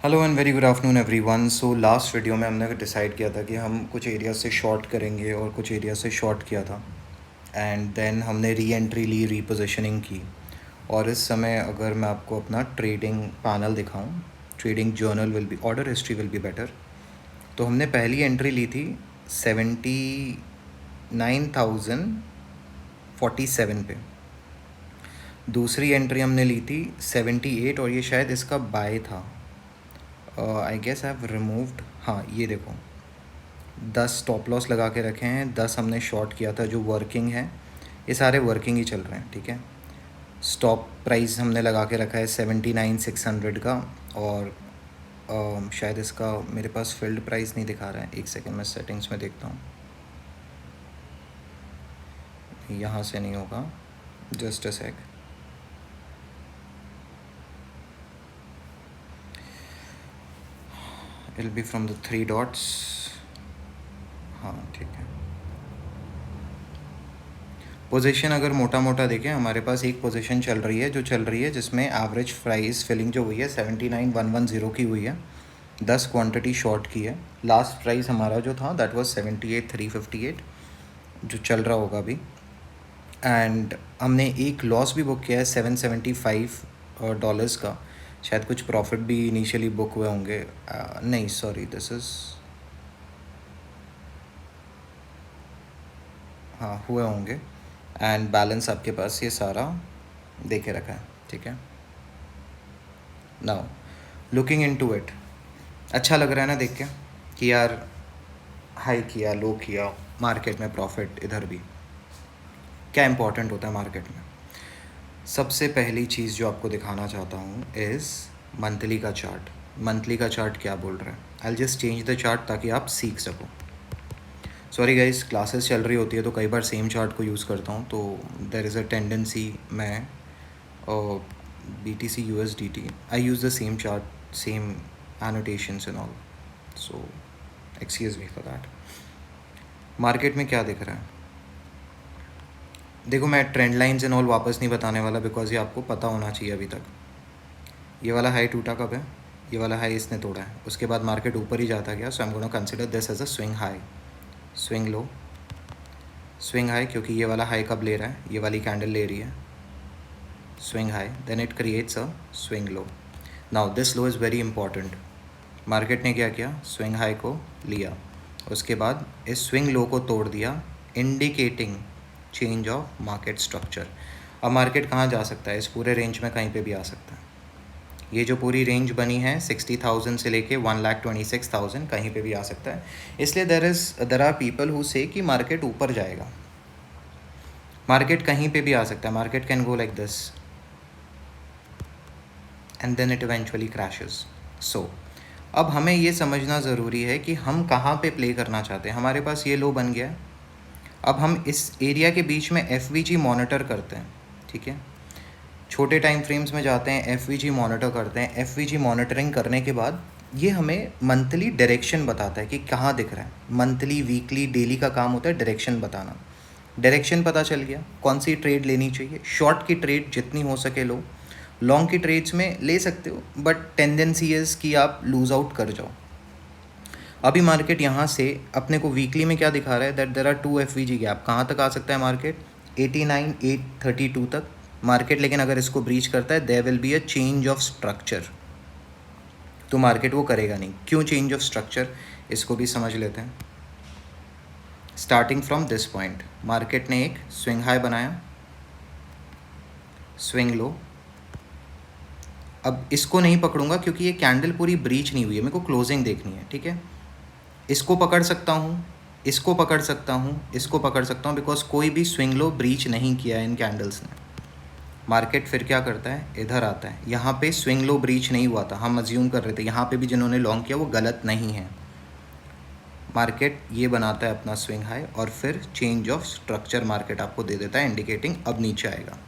Hello and very good afternoon everyone. So last video में हमने decide किया था कि हम कुछ एरिया से शॉर्ट करेंगे और कुछ एरिया से शॉर्ट किया था एंड देन हमने री एंट्री ली, रीपोजिशनिंग की। और इस समय अगर मैं आपको अपना ट्रेडिंग पैनल दिखाऊं, trading journal will be, order history will be better. तो हमने पहली एंट्री ली थी 79,047 पे, दूसरी एंट्री हमने ली थी 78 और ये शायद इसका बाय था। I guess I have removed, हाँ ये देखो 10 स्टॉप लॉस लगा के रखे हैं, 10 हमने शॉर्ट किया था जो वर्किंग है। ये सारे वर्किंग ही चल रहे हैं, ठीक है। स्टॉप प्राइस हमने लगा के रखा है 79,600 का और शायद इसका मेरे पास फील्ड प्राइस नहीं दिखा रहा है। एक सेकेंड में सेटिंग्स में देखता हूँ, यहाँ से नहीं होगा, just a sec. It will be from the 3 dots, हाँ ठीक है। पोजीशन अगर मोटा मोटा देखें, हमारे पास एक पोजीशन चल रही है जिसमें एवरेज प्राइस फिलिंग जो हुई है 79,110 की हुई है, 10 क्वांटिटी शॉर्ट की है। लास्ट प्राइस हमारा जो था दैट वाज 78,358 जो चल रहा होगा अभी। एंड हमने एक लॉस भी बुक किया है $775 का, शायद कुछ प्रॉफिट भी इनिशियली बुक हुए होंगे। नहीं सॉरी, दिस इज़, हाँ हुए होंगे। एंड बैलेंस आपके पास ये सारा देखे रखा है, ठीक है। नाउ लुकिंग इनटू इट, अच्छा लग रहा है ना देख के कि यार हाई किया, लो किया, मार्केट में प्रॉफिट इधर भी। क्या इंपॉर्टेंट होता है मार्केट में? सबसे पहली चीज़ जो आपको दिखाना चाहता हूँ इज़ मंथली का चार्ट। मंथली का चार्ट क्या बोल रहा है? I just change the chart ताकि आप सीख सको। सॉरी गाइस, क्लासेस चल रही होती है तो कई बार सेम चार्ट को यूज़ करता हूँ, तो देयर इज़ अ टेंडेंसी मैं BTC USDT I use the same chart, same annotations and all, so excuse me for that. Market में क्या दिख रहा है देखो, मैं ट्रेंड लाइन्स एंड ऑल वापस नहीं बताने वाला बिकॉज ये आपको पता होना चाहिए अभी तक। ये वाला हाई टूटा कब है? ये वाला हाई इसने तोड़ा है, उसके बाद मार्केट ऊपर ही जाता गया, so I am gonna consider this as a swing high, swing low, swing high, क्योंकि ये वाला हाई कब ले रहा है? ये वाली कैंडल ले रही है, swing high, then it creates a swing low. Now this low is very important. Market ने क्या किया? swing high को लिया, उसके बाद इस swing low को तोड़ दिया, indicating change of market structure. अब मार्केट कहाँ जा सकता है? इस पूरे रेंज में कहीं पे भी आ सकता है। ये जो पूरी रेंज बनी है 60,000 से लेके 1,26,000 कहीं पे भी आ सकता है। इसलिए देर आर पीपल हु से कि मार्केट ऊपर जाएगा। मार्केट कहीं पे भी आ सकता है, market can go like this and then it eventually crashes. So अब हमें ये समझना ज़रूरी है कि हम कहाँ पे प्ले करना चाहते हैं। हमारे पास ये लो बन गया है, अब हम इस एरिया के बीच में FVG मॉनिटर करते हैं, ठीक है। छोटे टाइम फ्रेम्स में जाते हैं, FVG मॉनिटर करते हैं। FVG मॉनिटरिंग करने के बाद ये हमें मंथली डायरेक्शन बताता है कि कहाँ दिख रहा है। मंथली, वीकली, डेली का काम होता है डायरेक्शन बताना। डायरेक्शन पता चल गया, कौन सी ट्रेड लेनी चाहिए। शॉर्ट की ट्रेड जितनी हो सके लो, लॉन्ग की ट्रेड्स में ले सकते हो, बट टेंडेंसी इज़ कि आप लूज़ आउट कर जाओ। अभी मार्केट यहाँ से अपने को वीकली में क्या दिखा रहा है? That there are 2 FVG gap. कहाँ तक आ सकता है मार्केट? 89,832 तक मार्केट। लेकिन अगर इसको ब्रीच करता है, there will be a change of structure, तो मार्केट वो करेगा नहीं। क्यों चेंज ऑफ स्ट्रक्चर? इसको भी समझ लेते हैं। Starting from this point, market ने एक स्विंग हाई बनाया, स्विंग लो। अब इसको नहीं पकड़ूंगा क्योंकि ये कैंडल पूरी ब्रीच नहीं हुई है, मेरे को क्लोजिंग देखनी है, ठीक है। इसको पकड़ सकता हूँ, इसको पकड़ सकता हूँ, इसको पकड़ सकता हूँ, बिकॉज कोई भी स्विंग लो ब्रीच नहीं किया है इन कैंडल्स ने। मार्केट फिर क्या करता है? इधर आता है। यहाँ पे स्विंग लो ब्रीच नहीं हुआ था, हम अज्यूम कर रहे थे यहाँ पे भी जिन्होंने लॉन्ग किया वो गलत नहीं है। मार्केट ये बनाता है अपना स्विंग हाई और फिर चेंज ऑफ स्ट्रक्चर मार्केट आपको दे देता है, इंडिकेटिंग अब नीचे आएगा।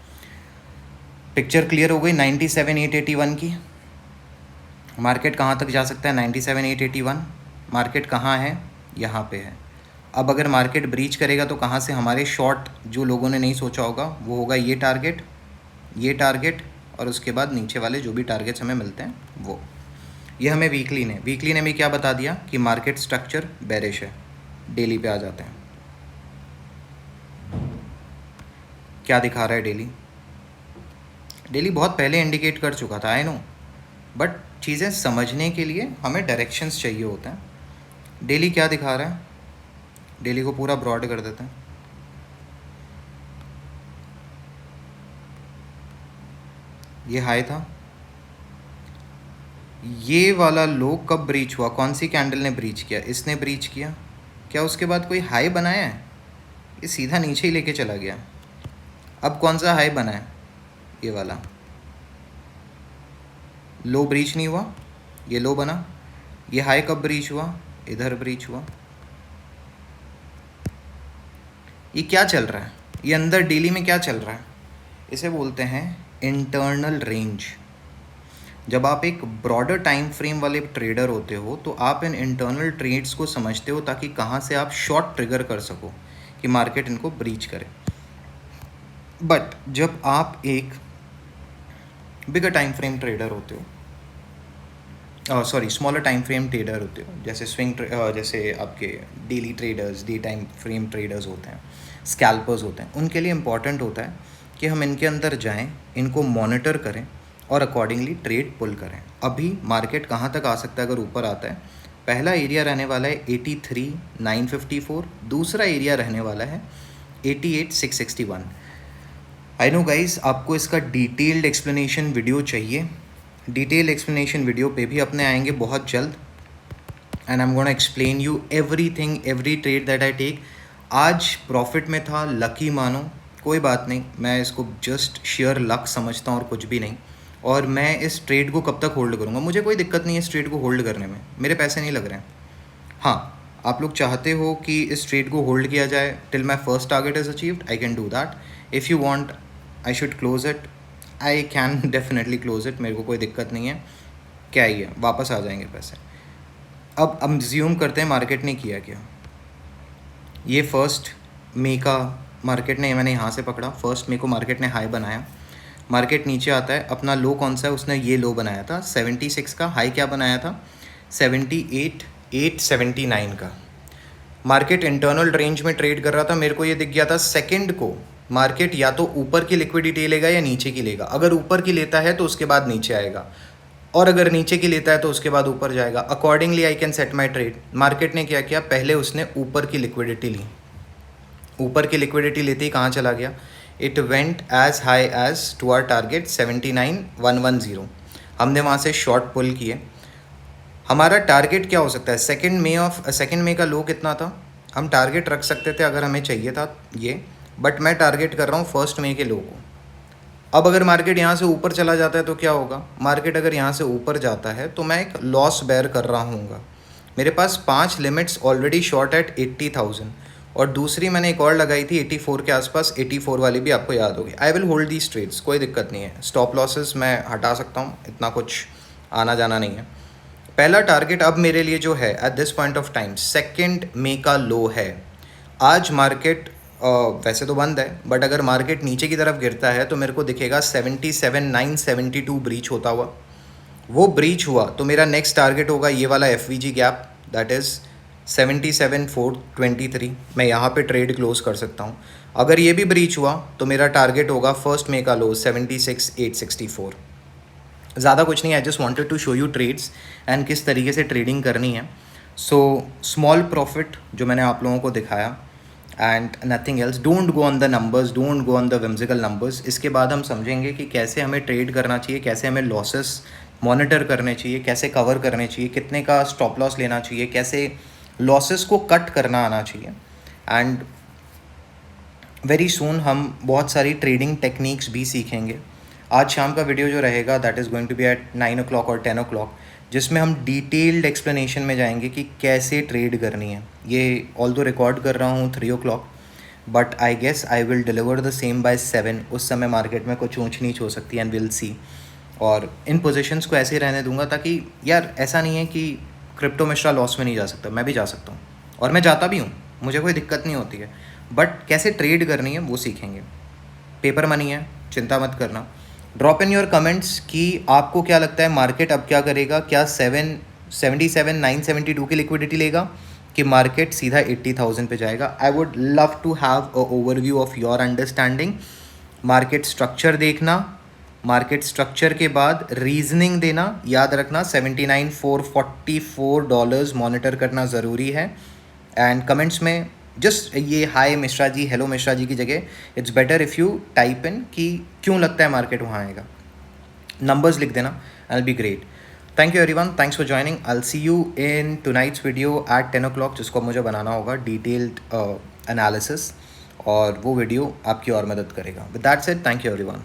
पिक्चर क्लियर हो गई 97,881 की। मार्केट कहाँ तक जा सकता है? 97,881। मार्केट कहाँ है? यहाँ पे है। अब अगर मार्केट ब्रीच करेगा तो कहाँ से? हमारे शॉर्ट जो लोगों ने नहीं सोचा होगा वो होगा ये टारगेट और उसके बाद नीचे वाले जो भी टारगेट्स हमें मिलते हैं वो। ये हमें वीकली ने भी क्या बता दिया कि मार्केट स्ट्रक्चर बेरिश है। डेली पे आ जाते हैं, क्या दिखा रहा है डेली? डेली बहुत पहले इंडिकेट कर चुका था, आई नो, बट चीज़ें समझने के लिए हमें डायरेक्शंस चाहिए होते हैं। डेली क्या दिखा रहा है? डेली को पूरा ब्रॉड कर देते हैं। ये हाई था, ये वाला लो कब ब्रीच हुआ? कौन सी कैंडल ने ब्रीच किया? इसने ब्रीच किया। क्या उसके बाद कोई हाई बनाया है? ये सीधा नीचे ही लेके चला गया। अब कौन सा हाई बना है? ये वाला। लो ब्रीच नहीं हुआ, ये लो बना। ये हाई कब ब्रीच हुआ? इधर ब्रीच हुआ। ये क्या चल रहा है? ये अंदर डेली में क्या चल रहा है? इसे बोलते हैं इंटरनल रेंज। जब आप एक ब्रॉडर टाइम फ्रेम वाले ट्रेडर होते हो तो आप इन इंटरनल ट्रेड्स को समझते हो ताकि कहाँ से आप शॉर्ट ट्रिगर कर सको कि मार्केट इनको ब्रीच करे। बट जब आप एक बिगर टाइम फ्रेम ट्रेडर होते हो, स्मॉलर टाइम फ्रेम ट्रेडर होते हो, जैसे जैसे आपके daily traders, day time frame traders होते हैं, स्कैल्पर्स होते हैं, उनके लिए इम्पॉर्टेंट होता है कि हम इनके अंदर जाएं, इनको मॉनिटर करें और अकॉर्डिंगली ट्रेड पुल करें। अभी मार्केट कहाँ तक आ सकता है? अगर ऊपर आता है, पहला एरिया रहने वाला है 83,954, दूसरा एरिया रहने वाला है 88,661। आई नो गाइज, आपको इसका डिटेल्ड एक्सप्लेनेशन वीडियो चाहिए। डिटेल एक्सप्लेनेशन वीडियो पे भी अपने आएंगे बहुत जल्द, and I am gonna explain you everything, every trade that I take. आज प्रॉफिट में था, लकी मानो, कोई बात नहीं, मैं इसको जस्ट शेयर लक समझता हूँ और कुछ भी नहीं। और मैं इस ट्रेड को कब तक होल्ड करूँगा? मुझे कोई दिक्कत नहीं है इस ट्रेड को होल्ड करने में, मेरे पैसे नहीं लग रहे हैं। हाँ, आप लोग चाहते हो कि इस ट्रेड को होल्ड किया जाए till my first target is achieved, I can do that. If you want I should close it, I can definitely close it, मेरे को कोई दिक्कत नहीं है। क्या ही है, वापस आ जाएंगे पैसे। अब हम ज्यूम करते हैं मार्केट ने किया क्या। ये 1 मई का मार्केट ने, मैंने यहाँ से पकड़ा, 1 मई को मार्केट ने हाई बनाया, मार्केट नीचे आता है, अपना लो कौन सा है? उसने ये लो बनाया था 76 का, हाई क्या बनाया था? 78,879 का। मार्केट इंटरनल रेंज में ट्रेड कर रहा था, मेरे को ये दिख गया था सेकंड को मार्केट या तो ऊपर की लिक्विडिटी लेगा या नीचे की लेगा। अगर ऊपर की लेता है तो उसके बाद नीचे आएगा, और अगर नीचे की लेता है तो उसके बाद ऊपर जाएगा। Accordingly I can set my trade. Market ने क्या किया? पहले उसने ऊपर की लिक्विडिटी ली, ऊपर की लिक्विडिटी लेते ही कहाँ चला गया? It went as high as to our target 79,110। हमने वहाँ से शॉर्ट पुल किए। हमारा टारगेट क्या हो सकता है? सेकेंड मई का लो कितना था? हम टारगेट रख सकते थे अगर हमें चाहिए था ये, बट मैं टारगेट कर रहा हूँ 1 मई के लो को। अब अगर मार्केट यहाँ से ऊपर चला जाता है तो क्या होगा? मार्केट अगर यहाँ से ऊपर जाता है तो मैं एक लॉस बेयर कर रहा हूँगा। मेरे पास 5 लिमिट्स ऑलरेडी शॉर्ट एट 80,000, और दूसरी मैंने एक और लगाई थी 84 के आसपास, 84 वाली भी आपको याद होगी। I will hold these trades, कोई दिक्कत नहीं है। स्टॉप लॉसेस मैं हटा सकता हूँ, इतना कुछ आना जाना नहीं है। पहला टारगेट अब मेरे लिए जो है at this point of time 2 मई का लो है। आज मार्केट वैसे तो बंद है, बट अगर मार्केट नीचे की तरफ गिरता है तो मेरे को दिखेगा 77,972 ब्रीच होता हुआ। वो ब्रीच हुआ तो मेरा नेक्स्ट टारगेट होगा ये वाला FVG गैप, दैट इज़ 77,423। मैं यहाँ पे ट्रेड क्लोज कर सकता हूँ। अगर ये भी ब्रीच हुआ तो मेरा टारगेट होगा 1 मई का लो 76,864। ज़्यादा कुछ नहीं, I just wanted to show you trades and किस तरीके से ट्रेडिंग करनी है। सो स्मॉल प्रॉफिट जो मैंने आप लोगों को दिखाया, and nothing else. Don't go on the numbers, don't go on the whimsical numbers. इसके बाद हम समझेंगे कि कैसे हमें ट्रेड करना चाहिए, कैसे हमें लॉसेस मॉनिटर करने चाहिए, कैसे कवर करने चाहिए, कितने का स्टॉप लॉस लेना चाहिए, कैसे लॉसेस को कट करना आना चाहिए। एंड वेरी सून हम बहुत सारी ट्रेडिंग टेक्निक्स भी सीखेंगे। आज शाम का वीडियो जो रहेगा that is going to be at 9 o'clock और 10 o'clock, जिसमें हम डिटेल्ड एक्सप्लेनेशन में जाएंगे कि कैसे ट्रेड करनी है। ये ऑल्दो रिकॉर्ड कर रहा हूँ 3 o'clock, but I guess I will deliver the same by 7। उस समय मार्केट में कुछ ऊँच नीच हो सकती है, एंड विल सी। और इन पोजीशंस को ऐसे ही रहने दूंगा ताकि यार ऐसा नहीं है कि क्रिप्टो मिश्रा लॉस में नहीं जा सकता, मैं भी जा सकता हूँ और मैं जाता भी हूँ, मुझे कोई दिक्कत नहीं होती है। बट कैसे ट्रेड करनी है वो सीखेंगे। पेपर मनी है, चिंता मत करना। ड्रॉप इन योर कमेंट्स कि आपको क्या लगता है मार्केट अब क्या करेगा, क्या 972 की लिक्विडिटी लेगा कि मार्केट सीधा 80,000 पे जाएगा. I would love to have a overview of your understanding. Market structure देखना, मार्केट स्ट्रक्चर के बाद रीजनिंग देना, याद रखना $79,444 मॉनिटर करना ज़रूरी है. एंड कमेंट्स में जस्ट ये हाय मिश्रा जी, हेलो मिश्रा जी की जगह it's better if you type in कि क्यों लगता है मार्केट वहाँ आएगा. नंबर्स लिख देना, I will be great. Thank you everyone, thanks for joining. I will see you in tonight's video at 10 o'clock, जिसको मुझे बनाना होगा डिटेल्ड एनालिसिस, और वो वीडियो आपकी और मदद करेगा. With that said, thank you everyone.